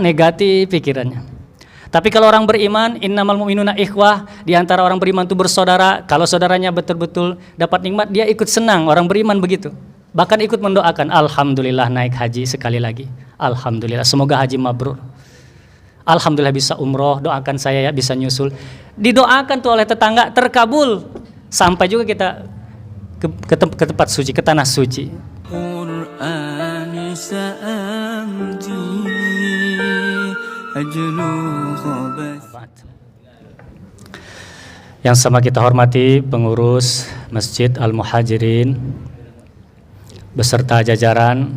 Negatif pikirannya. Tapi kalau orang beriman, innamal mu'minuna ikhwah, di antara orang beriman itu bersaudara. Kalau saudaranya betul-betul dapat nikmat, dia ikut senang. Orang beriman begitu. Bahkan ikut mendoakan, alhamdulillah naik haji sekali lagi. Alhamdulillah, semoga haji mabrur. Alhamdulillah bisa umroh, doakan saya ya bisa nyusul. Didoakan tuh oleh tetangga, terkabul. Sampai juga kita ke tempat suci, ke tanah suci. Yang sama kita hormati pengurus Masjid Al-Muhajirin beserta jajaran,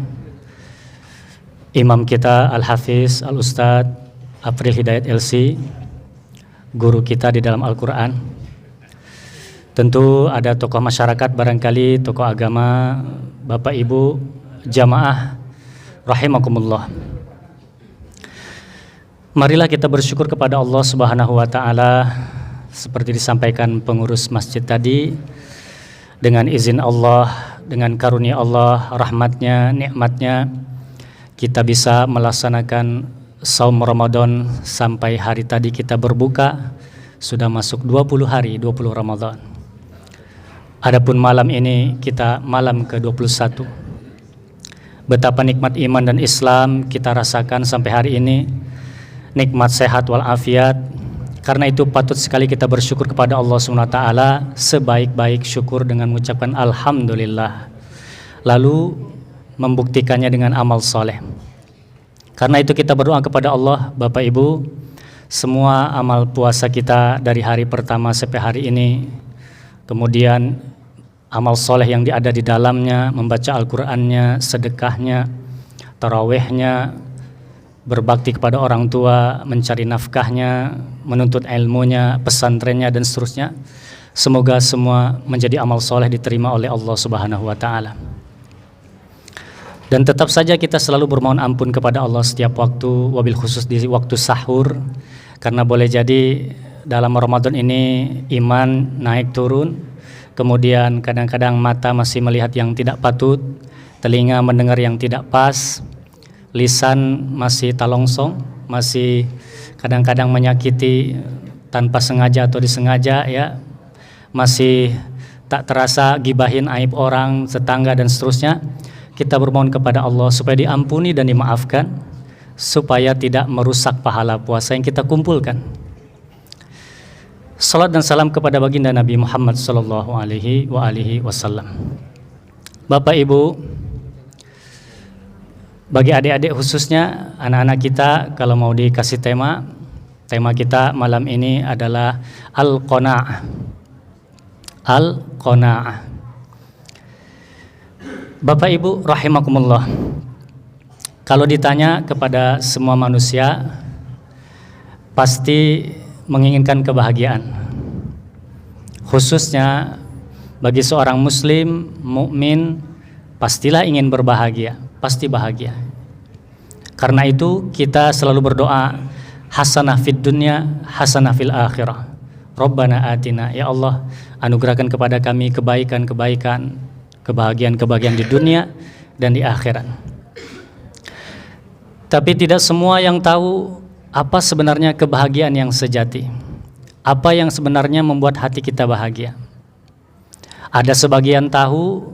imam kita Al-Hafiz Al-Ustadz April Hidayat LC, guru kita di dalam Al-Quran. Tentu ada tokoh masyarakat, barangkali tokoh agama, Bapak Ibu jamaah rahimakumullah. Marilah kita bersyukur kepada Allah Subhanahu wa taala seperti disampaikan pengurus masjid tadi, dengan izin Allah, dengan karunia Allah, rahmatnya, nikmatnya, kita bisa melaksanakan saum Ramadan sampai hari tadi kita berbuka, sudah masuk 20 hari, 20 Ramadan. Adapun malam ini kita malam ke-21. Betapa nikmat iman dan Islam kita rasakan sampai hari ini, nikmat sehat walafiat. Karena itu patut sekali kita bersyukur kepada Allah SWT sebaik-baik syukur dengan mengucapkan alhamdulillah, lalu membuktikannya dengan amal soleh. Karena itu kita berdoa kepada Allah, Bapak Ibu, semua amal puasa kita dari hari pertama sampai hari ini, kemudian amal soleh yang ada di dalamnya, membaca Al-Qur'annya, sedekahnya, tarawihnya, berbakti kepada orang tua, mencari nafkahnya, menuntut ilmunya, pesantrennya dan seterusnya. Semoga semua menjadi amal soleh diterima oleh Allah Subhanahu wa taala. Dan tetap saja kita selalu bermohon ampun kepada Allah setiap waktu, wabil khusus di waktu sahur, karena boleh jadi dalam Ramadan ini iman naik turun, kemudian kadang-kadang mata masih melihat yang tidak patut, telinga mendengar yang tidak pas, lisan masih talongsong, masih kadang-kadang menyakiti tanpa sengaja atau disengaja ya, masih tak terasa gibahin aib orang, tetangga dan seterusnya. Kita bermohon kepada Allah supaya diampuni dan dimaafkan, supaya tidak merusak pahala puasa yang kita kumpulkan. Salat dan salam kepada baginda Nabi Muhammad sallallahu alaihi wasallam. Bapak Ibu, bagi adik-adik khususnya anak-anak kita, kalau mau dikasih tema kita malam ini adalah Al-Qanaa'ah. Al-Qanaa'ah. Bapak Ibu rahimakumullah, kalau ditanya kepada semua manusia pasti menginginkan kebahagiaan. Khususnya bagi seorang muslim, mukmin, pastilah ingin berbahagia, pasti bahagia. Karena itu kita selalu berdoa, hasanah fid dunya, hasanah fil akhirah. Rabbana atina, ya Allah, anugerahkan kepada kami kebaikan-kebaikan, kebahagiaan-kebahagiaan di dunia dan di akhirat. Tapi tidak semua yang tahu apa sebenarnya kebahagiaan yang sejati. Apa yang sebenarnya membuat hati kita bahagia. Ada sebagian tahu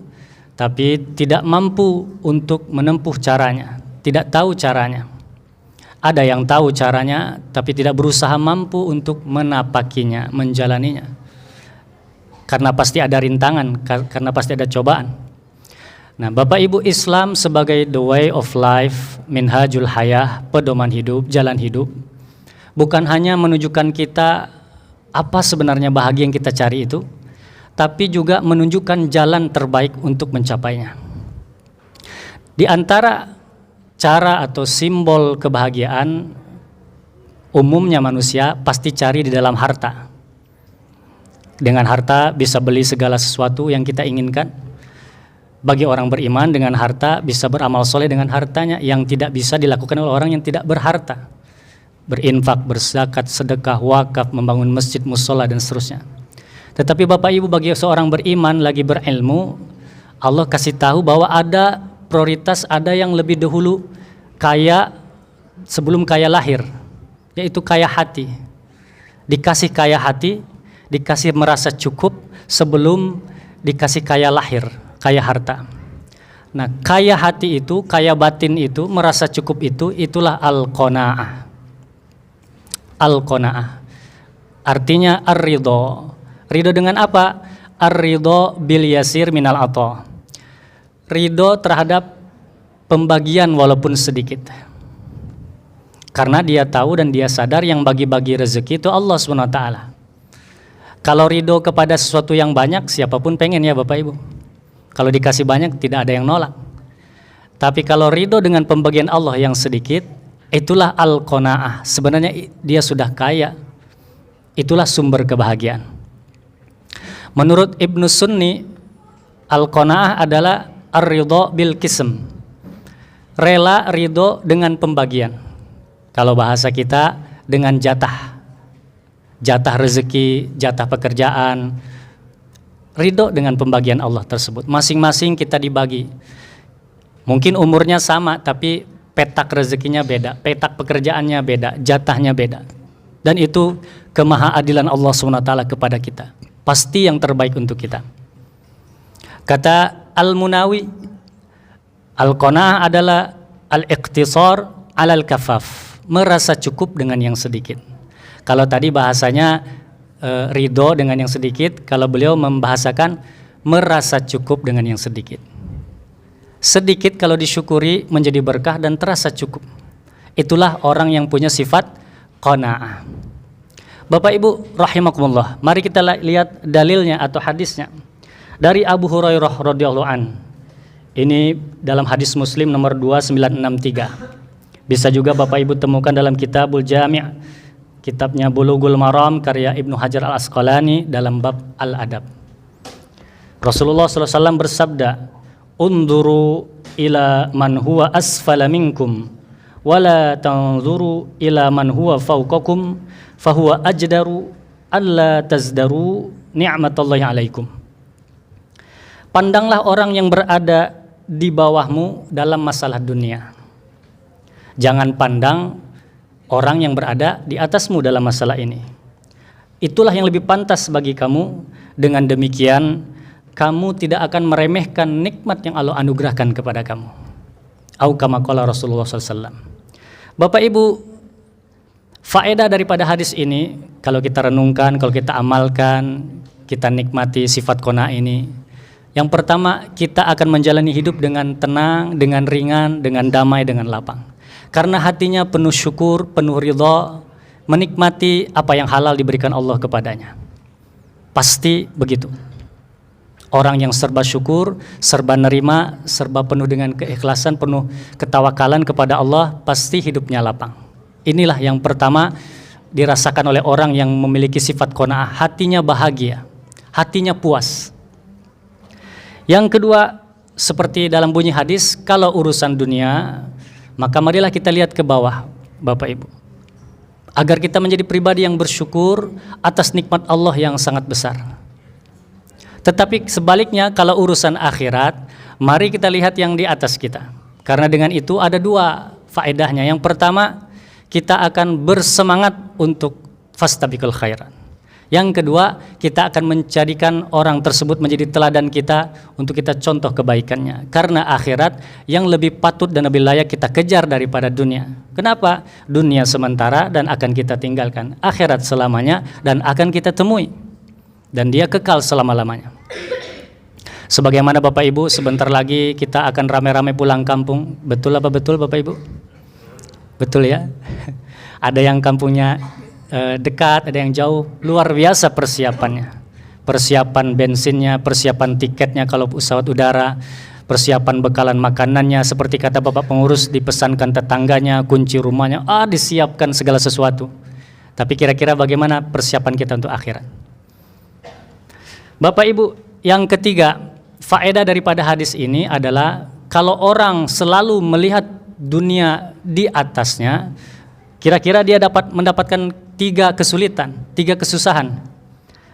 tapi tidak mampu untuk menempuh caranya, tidak tahu caranya. Ada yang tahu caranya tapi tidak berusaha mampu untuk menapakinya, menjalaninya. Karena pasti ada rintangan, karena pasti ada cobaan. Nah, Bapak Ibu, Islam sebagai the way of life, minhajul hayah, pedoman hidup, jalan hidup, bukan hanya menunjukkan kita apa sebenarnya bahagia yang kita cari itu, tapi juga menunjukkan jalan terbaik untuk mencapainya. Di antara cara atau simbol kebahagiaan, umumnya manusia pasti cari di dalam harta. Dengan harta bisa beli segala sesuatu yang kita inginkan. Bagi orang beriman, dengan harta bisa beramal soleh dengan hartanya, yang tidak bisa dilakukan oleh orang yang tidak berharta. Berinfak, berzakat, sedekah, wakaf, membangun masjid, musola dan seterusnya. Tetapi Bapak Ibu, bagi seorang beriman lagi berilmu, Allah kasih tahu bahwa ada prioritas, ada yang lebih dahulu kaya sebelum kaya lahir, yaitu kaya hati. Dikasih kaya hati, dikasih merasa cukup sebelum dikasih kaya lahir, kaya harta. Nah, kaya hati itu, kaya batin itu, merasa cukup itu, itulah al-qanaah. Al-qanaah. Artinya ar-ridho. Ridho dengan apa? Ar-ridho bil yasir minal ato. Ridho terhadap pembagian walaupun sedikit. Karena dia tahu dan dia sadar yang bagi-bagi rezeki itu Allah SWT. Kalau ridho kepada sesuatu yang banyak, siapapun pengen ya Bapak Ibu. Kalau dikasih banyak tidak ada yang nolak. Tapi kalau ridho dengan pembagian Allah yang sedikit, itulah al-qanaah. Sebenarnya dia sudah kaya. Itulah sumber kebahagiaan. Menurut Ibnu Sunni, al-qanaah adalah ar-ridho bil qism. Rela ridho dengan pembagian. Kalau bahasa kita dengan jatah. Jatah rezeki, jatah pekerjaan. Ridho dengan pembagian Allah tersebut. Masing-masing kita dibagi. Mungkin umurnya sama, tapi petak rezekinya beda, petak pekerjaannya beda, jatahnya beda. Dan itu kemahaadilan Allah SWT kepada kita. Pasti yang terbaik untuk kita. Kata Al-Munawi, al-qanaah adalah al-iqtisar alal kafaf, merasa cukup dengan yang sedikit. Kalau tadi bahasanya ridho dengan yang sedikit, kalau beliau membahasakan merasa cukup dengan yang sedikit. Sedikit kalau disyukuri menjadi berkah dan terasa cukup. Itulah orang yang punya sifat qanaah. Bapak Ibu rahimakumullah, mari kita lihat dalilnya atau hadisnya. Dari Abu Hurairah radhiyallahu an. Ini dalam hadis Muslim nomor 2963. Bisa juga Bapak Ibu temukan dalam Kitabul Jami', kitabnya Bulughul Maram karya Ibnu Hajar Al-Asqalani dalam bab Al-Adab. Rasulullah SAW bersabda, "Unduru ila man huwa asfala minkum, wala tanzuru ila man huwa fawqakum, fahuwa ajdaru alla tazdaru ni'matallahi alaikum." Pandanglah orang yang berada di bawahmu dalam masalah dunia. Jangan pandang orang yang berada di atasmu dalam masalah ini. Itulah yang lebih pantas bagi kamu. Dengan demikian, kamu tidak akan meremehkan nikmat yang Allah anugerahkan kepada kamu. Au kama qala Rasulullah SAW. Bapak Ibu, faedah daripada hadis ini, kalau kita renungkan, kalau kita amalkan, kita nikmati sifat qanaah ini. Yang pertama, kita akan menjalani hidup dengan tenang, dengan ringan, dengan damai, dengan lapang. Karena hatinya penuh syukur, penuh ridha, menikmati apa yang halal diberikan Allah kepadanya. Pasti begitu. Orang yang serba syukur, serba nerima, serba penuh dengan keikhlasan, penuh ketawakalan kepada Allah, pasti hidupnya lapang. Inilah yang pertama dirasakan oleh orang yang memiliki sifat qanaah, hatinya bahagia, hatinya puas. Yang kedua, seperti dalam bunyi hadis, kalau urusan dunia, maka marilah kita lihat ke bawah, Bapak Ibu. Agar kita menjadi pribadi yang bersyukur atas nikmat Allah yang sangat besar. Tetapi sebaliknya, kalau urusan akhirat, mari kita lihat yang di atas kita. Karena dengan itu ada dua faedahnya. Yang pertama, kita akan bersemangat untuk fastabiqul khairat. Yang kedua, kita akan menjadikan orang tersebut menjadi teladan kita untuk kita contoh kebaikannya. Karena akhirat yang lebih patut dan lebih layak kita kejar daripada dunia. Kenapa? Dunia sementara dan akan kita tinggalkan. Akhirat selamanya dan akan kita temui. Dan dia kekal selama-lamanya. Sebagaimana Bapak Ibu, sebentar lagi kita akan rame-rame pulang kampung. Betul apa betul Bapak Ibu? Betul ya? Ada yang kampungnya dekat, ada yang jauh, luar biasa persiapannya. Persiapan bensinnya, persiapan tiketnya kalau pesawat udara, persiapan bekalan makanannya, seperti kata Bapak pengurus, dipesankan tetangganya, kunci rumahnya, disiapkan segala sesuatu. Tapi kira-kira bagaimana persiapan kita untuk akhirat? Bapak Ibu, yang ketiga, faedah daripada hadis ini adalah kalau orang selalu melihat dunia di atasnya, kira-kira dia dapat mendapatkan 3 kesulitan, 3 kesusahan.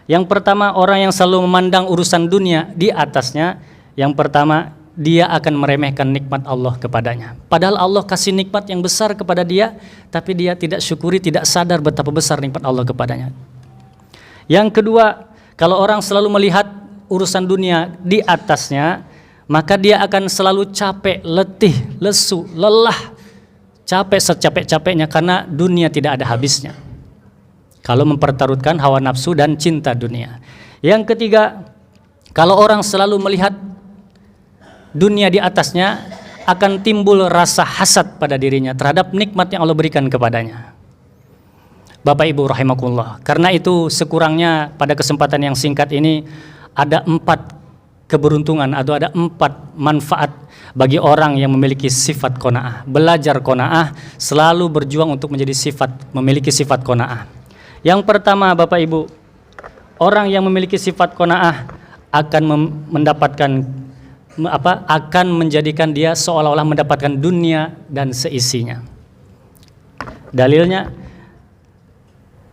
Yang pertama, orang yang selalu memandang urusan dunia di atasnya, yang pertama dia akan meremehkan nikmat Allah kepadanya. Padahal Allah kasih nikmat yang besar kepada dia, tapi dia tidak syukuri, tidak sadar betapa besar nikmat Allah kepadanya. Yang kedua, kalau orang selalu melihat urusan dunia di atasnya, maka dia akan selalu capek, letih, lesu, lelah, capek secapek-capeknya karena dunia tidak ada habisnya. Kalau mempertaruhkan hawa nafsu dan cinta dunia. Yang ketiga, kalau orang selalu melihat dunia di atasnya, akan timbul rasa hasad pada dirinya terhadap nikmat yang Allah berikan kepadanya. Bapak Ibu rahimakumullah, karena itu sekurangnya pada kesempatan yang singkat ini ada 4 keberuntungan atau ada 4 manfaat bagi orang yang memiliki sifat qanaah. Belajar qanaah, selalu berjuang untuk memiliki sifat qanaah. Yang pertama Bapak Ibu, orang yang memiliki sifat qanaah akan akan menjadikan dia seolah-olah mendapatkan dunia dan seisinya. Dalilnya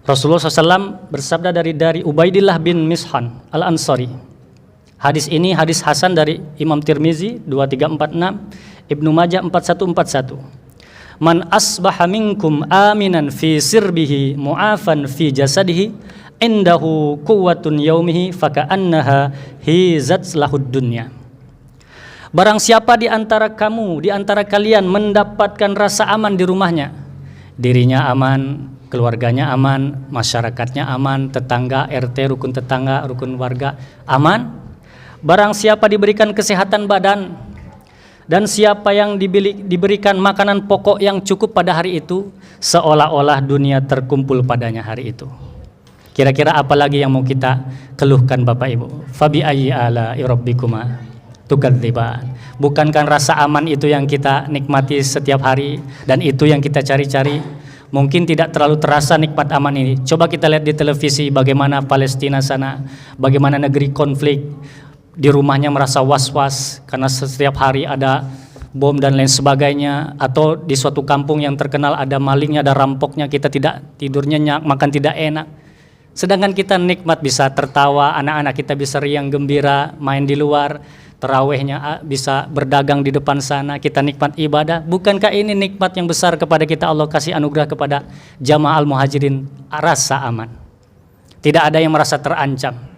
Rasulullah SAW bersabda dari Ubaidillah bin Mishhan Al-Ansari. Hadis ini hadis hasan dari Imam Tirmizi 2346, Ibnu Majah 4141. Man asbaha minkum aminan fi sirbihi mu'afan fi jasadihi indahu quwwatun yaumihi faka'annaha hizat lahud dunya. Barang siapa di antara kamu, di antara kalian mendapatkan rasa aman di rumahnya, dirinya aman, keluarganya aman, masyarakatnya aman, tetangga, RT, rukun tetangga, rukun warga aman. Barang siapa diberikan kesehatan badan dan siapa yang diberikan makanan pokok yang cukup pada hari itu, seolah-olah dunia terkumpul padanya hari itu. Kira-kira apa lagi yang mau kita keluhkan Bapak Ibu? Fabi ayyi ala rabbikuma tukadziban. Bukankah rasa aman itu yang kita nikmati setiap hari dan itu yang kita cari-cari? Mungkin tidak terlalu terasa nikmat aman ini. Coba kita lihat di televisi bagaimana Palestina sana, bagaimana negeri konflik. Di rumahnya merasa was-was karena setiap hari ada bom dan lain sebagainya, atau di suatu kampung yang terkenal ada malingnya, ada rampoknya, kita tidak tidur nyenyak, makan tidak enak. Sedangkan kita nikmat bisa tertawa, anak-anak kita bisa riang gembira, main di luar, tarawihnya bisa berdagang di depan sana, kita nikmat ibadah. Bukankah ini nikmat yang besar kepada kita? Allah kasih anugerah kepada jamaah al-muhajirin, rasa aman. Tidak ada yang merasa terancam.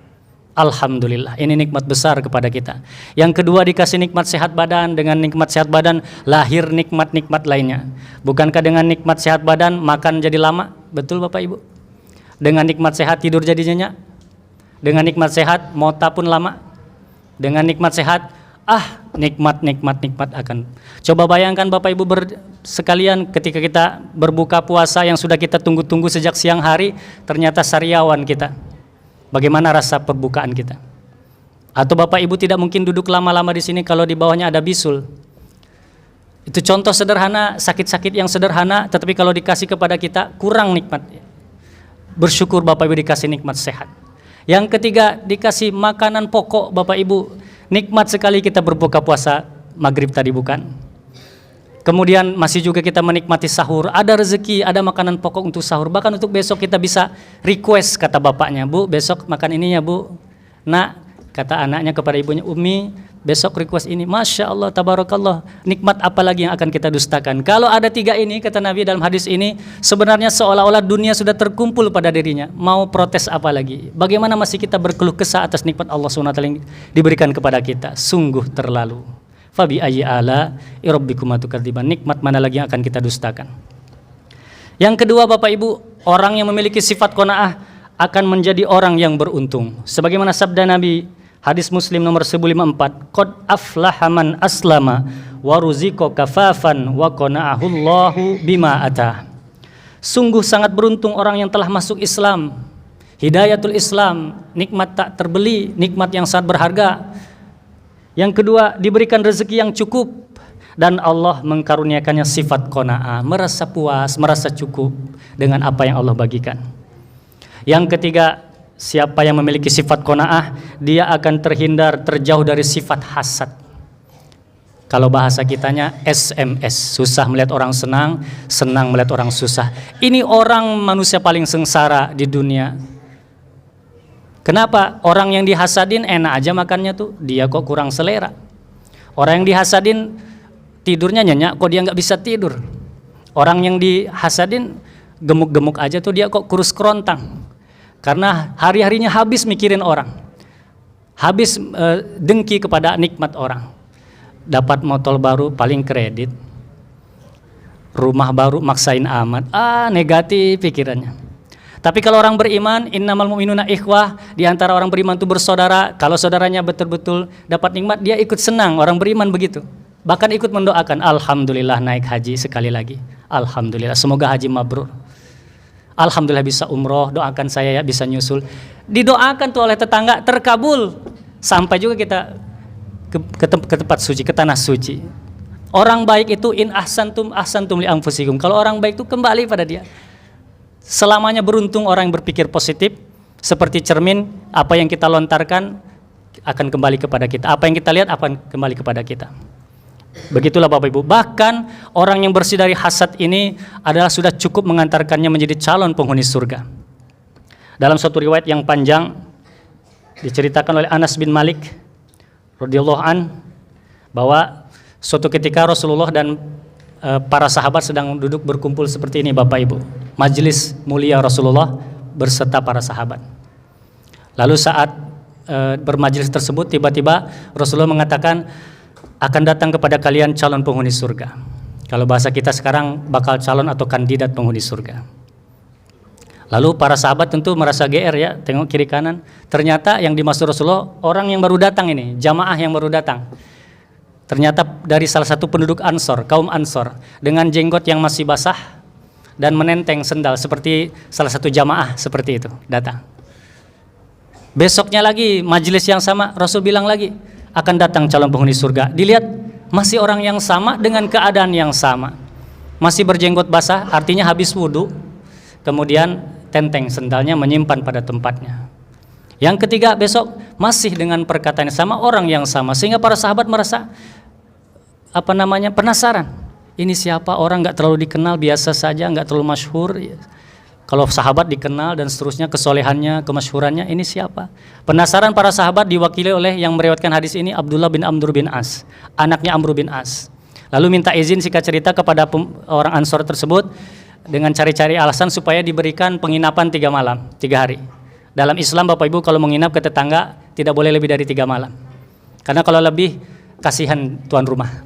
Alhamdulillah, ini nikmat besar kepada kita. Yang kedua, dikasih nikmat sehat badan. Dengan nikmat sehat badan lahir nikmat-nikmat lainnya. Bukankah dengan nikmat sehat badan makan jadi lama? Betul Bapak Ibu? Dengan nikmat sehat tidur jadi nyenyak. Dengan nikmat sehat mota pun lama. Dengan nikmat sehat, nikmat akan. Coba bayangkan Bapak Ibu sekalian, ketika kita berbuka puasa yang sudah kita tunggu-tunggu sejak siang hari, ternyata sariawan kita. Bagaimana rasa perbukaan kita? Atau Bapak Ibu tidak mungkin duduk lama-lama di sini kalau di bawahnya ada bisul. Itu contoh sederhana, sakit-sakit yang sederhana, tetapi kalau dikasih kepada kita kurang nikmat. Bersyukur Bapak Ibu dikasih nikmat sehat. Yang ketiga, dikasih makanan pokok Bapak Ibu. Nikmat sekali kita berbuka puasa maghrib tadi, bukan? Kemudian masih juga kita menikmati sahur, ada rezeki, ada makanan pokok untuk sahur. Bahkan untuk besok kita bisa request, kata bapaknya, Bu besok makan ininya Bu. Nak, kata anaknya kepada ibunya, Umi besok request ini. Masya Allah, tabarakallah, nikmat apa lagi yang akan kita dustakan? Kalau ada 3 ini, kata Nabi dalam hadis ini, sebenarnya seolah-olah dunia sudah terkumpul pada dirinya. Mau protes apa lagi? Bagaimana masih kita berkeluh kesah atas nikmat Allah SWT yang diberikan kepada kita? Sungguh terlalu. Fabi ayyi ala rabbikuma tukadziban. Nikmat mana lagi yang akan kita dustakan? Yang kedua Bapak Ibu, orang yang memiliki sifat qanaah akan menjadi orang yang beruntung. Sebagaimana sabda Nabi, hadis Muslim nomor 1054, qad aflaha man aslama wa ruziqa kafafan wa qana'ahullahu bima atah. Sungguh sangat beruntung orang yang telah masuk Islam. Hidayatul Islam, nikmat tak terbeli, nikmat yang sangat berharga. Yang kedua, diberikan rezeki yang cukup dan Allah mengkaruniakannya sifat qanaah, merasa puas, merasa cukup dengan apa yang Allah bagikan. Yang ketiga, siapa yang memiliki sifat qanaah, dia akan terjauh dari sifat hasad. Kalau bahasa kitanya SMS, susah melihat orang senang, senang melihat orang susah. Ini orang manusia paling sengsara di dunia. Kenapa? Orang yang dihasadin enak aja makannya tuh, dia kok kurang selera. Orang yang dihasadin tidurnya nyenyak, kok dia nggak bisa tidur. Orang yang dihasadin gemuk-gemuk aja tuh dia kok kurus kerontang. Karena hari-harinya habis mikirin orang, habis dengki kepada nikmat orang. Dapat motor baru paling kredit, rumah baru maksain amat, negatif pikirannya. Tapi kalau orang beriman, innamal mu'minuna ikhwah, di antara orang beriman itu bersaudara. Kalau saudaranya betul-betul dapat nikmat, dia ikut senang. Orang beriman begitu. Bahkan ikut mendoakan, alhamdulillah naik haji sekali lagi. Alhamdulillah, semoga haji mabrur. Alhamdulillah bisa umroh, doakan saya ya bisa nyusul. Didoakan tuh oleh tetangga, terkabul. Sampai juga kita ke tempat suci, ke tanah suci. Orang baik itu in ahsantum li anfusikum. Kalau orang baik itu kembali pada dia. Selamanya beruntung orang yang berpikir positif. Seperti cermin, apa yang kita lontarkan akan kembali kepada kita. Apa yang kita lihat akan kembali kepada kita. Begitulah Bapak Ibu. Bahkan orang yang bersih dari hasad ini adalah sudah cukup mengantarkannya menjadi calon penghuni surga. Dalam suatu riwayat yang panjang diceritakan oleh Anas bin Malik radhiyallahu an, bahwa suatu ketika Rasulullah dan para sahabat sedang duduk berkumpul seperti ini Bapak Ibu. Majelis mulia Rasulullah berserta para sahabat. Lalu saat bermajelis tersebut tiba-tiba Rasulullah mengatakan, akan datang kepada kalian calon penghuni surga. Kalau bahasa kita sekarang bakal calon atau kandidat penghuni surga. Lalu para sahabat tentu merasa GR ya, tengok kiri kanan. Ternyata yang dimaksud Rasulullah orang yang baru datang ini, jamaah yang baru datang. Ternyata dari salah satu penduduk Ansor, kaum Ansor, dengan jenggot yang masih basah dan menenteng sendal seperti salah satu jamaah seperti itu datang. Besoknya lagi majelis yang sama, Rasul bilang lagi akan datang calon penghuni surga. Dilihat masih orang yang sama dengan keadaan yang sama, masih berjenggot basah, artinya habis wudhu, kemudian tenteng sendalnya menyimpan pada tempatnya. Yang ketiga besok masih dengan perkataan yang sama, orang yang sama, sehingga para sahabat merasa penasaran. Ini siapa, orang nggak terlalu dikenal, biasa saja, nggak terlalu masyhur. Kalau sahabat dikenal dan seterusnya, kesolehannya, kemasyhurannya, ini siapa? Penasaran para sahabat diwakili oleh yang meriwayatkan hadis ini, Abdullah bin Amr bin As, anaknya Amr bin As. Lalu minta izin singkat cerita kepada orang Ansor tersebut dengan cari-cari alasan supaya diberikan penginapan 3 malam, 3 hari. Dalam Islam Bapak Ibu kalau menginap ke tetangga tidak boleh lebih dari 3 malam. Karena kalau lebih kasihan tuan rumah.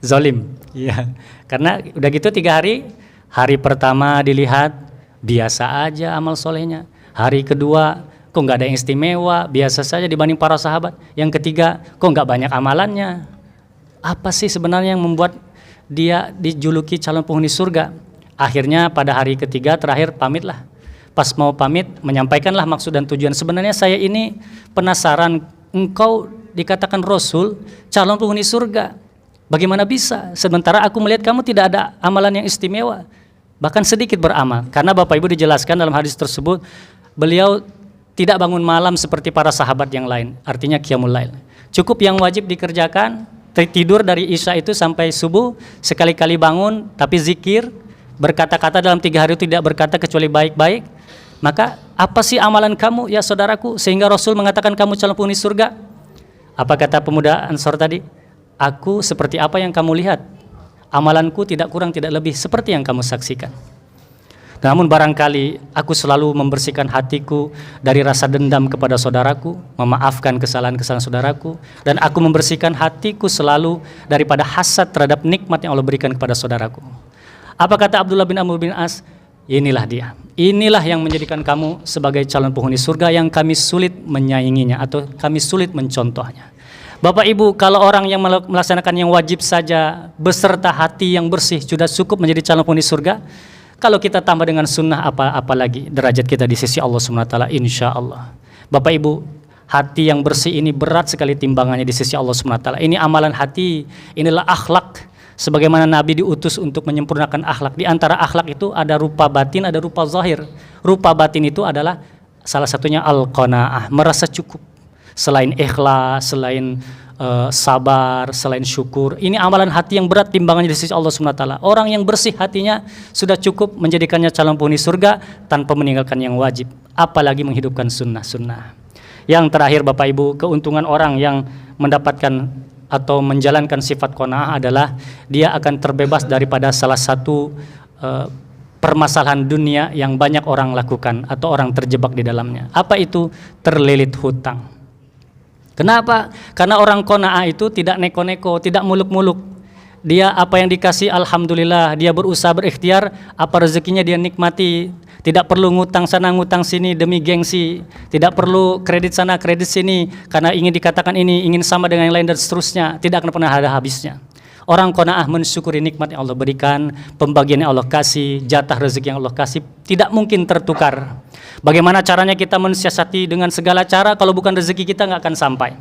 Zolim. Ya. Karena udah gitu 3 hari, hari pertama dilihat biasa aja amal solehnya. Hari kedua kok nggak ada yang istimewa, biasa saja dibanding para sahabat. Yang ketiga kok nggak banyak amalannya. Apa sih sebenarnya yang membuat dia dijuluki calon penghuni surga? Akhirnya pada hari ketiga terakhir pamitlah. Pas mau pamit menyampaikanlah maksud dan tujuan. Sebenarnya saya ini penasaran, engkau dikatakan Rasul calon penghuni surga, bagaimana bisa? Sementara aku melihat kamu tidak ada amalan yang istimewa, bahkan sedikit beramal. Karena Bapak Ibu dijelaskan dalam hadis tersebut, beliau tidak bangun malam seperti para sahabat yang lain, artinya qiyamul lail. Cukup yang wajib dikerjakan, tidur dari Isya itu sampai subuh, sekali-kali bangun tapi zikir, berkata-kata dalam 3 hari itu tidak berkata kecuali baik-baik. Maka apa sih amalan kamu ya saudaraku sehingga Rasul mengatakan kamu calon penghuni surga? Apa kata pemuda Ansor tadi? Aku seperti apa yang kamu lihat, amalanku tidak kurang tidak lebih seperti yang kamu saksikan. Namun barangkali aku selalu membersihkan hatiku dari rasa dendam kepada saudaraku, memaafkan kesalahan-kesalahan saudaraku, dan aku membersihkan hatiku selalu daripada hasad terhadap nikmat yang Allah berikan kepada saudaraku. Apa kata Abdullah bin Amr bin As? Inilah dia. Inilah yang menjadikan kamu sebagai calon penghuni surga yang kami sulit menyainginya atau kami sulit mencontohnya. Bapak Ibu, kalau orang yang melaksanakan yang wajib saja beserta hati yang bersih sudah cukup menjadi calon penghuni surga, kalau kita tambah dengan sunnah apalagi derajat kita di sisi Allah SWT, insya Allah. Bapak Ibu, hati yang bersih ini berat sekali timbangannya di sisi Allah SWT. Ini amalan hati, inilah akhlak. Sebagaimana Nabi diutus untuk menyempurnakan akhlak. Di antara akhlak itu ada rupa batin, ada rupa zahir. Rupa batin itu adalah salah satunya al-qanaah, merasa cukup. Selain ikhlas, selain sabar, selain syukur. Ini amalan hati yang berat timbangannya di sisi Allah SWT. Orang yang bersih hatinya sudah cukup menjadikannya calon penghuni surga tanpa meninggalkan yang wajib. Apalagi menghidupkan sunnah-sunnah. Yang terakhir Bapak Ibu, keuntungan orang yang mendapatkan atau menjalankan sifat qanaah adalah dia akan terbebas daripada salah satu permasalahan dunia yang banyak orang lakukan atau orang terjebak di dalamnya. Apa itu? Terlilit hutang. Kenapa? Karena orang qanaah itu tidak neko-neko, tidak muluk-muluk. Dia apa yang dikasih alhamdulillah, dia berusaha berikhtiar, apa rezekinya dia nikmati. Tidak perlu ngutang sana ngutang sini demi gengsi, tidak perlu kredit sana kredit sini karena ingin dikatakan ini, ingin sama dengan yang lain dan seterusnya. Tidak akan pernah ada habisnya. Orang qanaah mensyukuri nikmat yang Allah berikan, pembagian yang Allah kasih, jatah rezeki yang Allah kasih tidak mungkin tertukar. Bagaimana caranya kita mensiasati dengan segala cara, kalau bukan rezeki kita nggak akan sampai.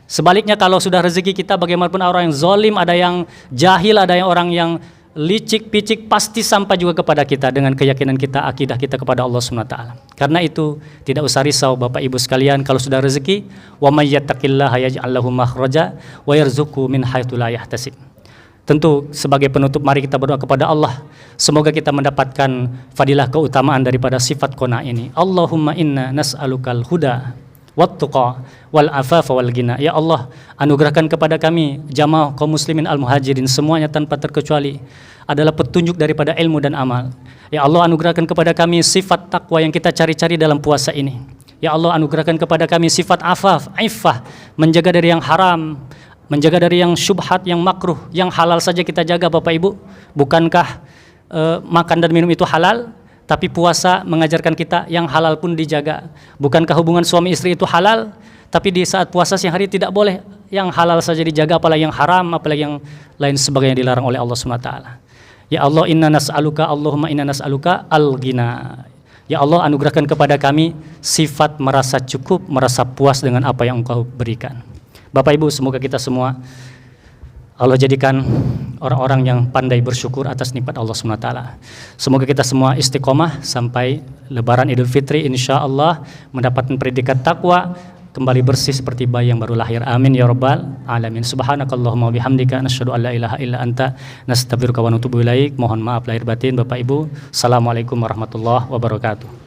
Sebaliknya kalau sudah rezeki kita, bagaimanapun orang yang zalim, ada yang jahil, ada yang orang yang licik-picik, pasti sampai juga kepada kita dengan keyakinan kita, akidah kita kepada Allah SWT. Karena itu tidak usah risau Bapak Ibu sekalian, kalau sudah rezeki, wa may yattaqillaha yaj'al lahu makhraja wa yarzuqhu min haitsu la yahtasib. Tentu sebagai penutup mari kita berdoa kepada Allah, semoga kita mendapatkan fadilah keutamaan daripada sifat qanaah ini. Allahumma inna nas'alukal huda wattuqa wal afafa wal ghina. Ya Allah, anugerahkan kepada kami jamaah kaum muslimin al muhajirin semuanya tanpa terkecuali adalah petunjuk daripada ilmu dan amal. Ya Allah, anugerahkan kepada kami sifat takwa yang kita cari-cari dalam puasa ini. Ya Allah, anugerahkan kepada kami sifat afaf, iffah, menjaga dari yang haram, menjaga dari yang syubhat, yang makruh, yang halal saja kita jaga Bapak Ibu. Bukankah makan dan minum itu halal? Tapi puasa mengajarkan kita yang halal pun dijaga. Bukankah hubungan suami istri itu halal? Tapi di saat puasa siang hari tidak boleh yang halal saja dijaga, apalagi yang haram, apalagi yang lain sebagainya dilarang oleh Allah SWT. Ya Allah, inna nas'aluka, Allahumma inna nas'aluka al-ghina. Ya Allah, anugerahkan kepada kami sifat merasa cukup, merasa puas dengan apa yang Engkau berikan. Bapak Ibu, semoga kita semua Allah jadikan orang-orang yang pandai bersyukur atas nikmat Allah SWT. Semoga kita semua istiqomah sampai Lebaran Idul Fitri, insya Allah mendapatkan predikat takwa, kembali bersih seperti bayi yang baru lahir. Amin ya rabbal alamin. Subhanakallahumma wabihamdika nasyhadu an la ilaha illa anta nastaghfiruka wa natubu ilaik. Mohon maaf lahir batin Bapak Ibu. Assalamualaikum warahmatullahi wabarakatuh.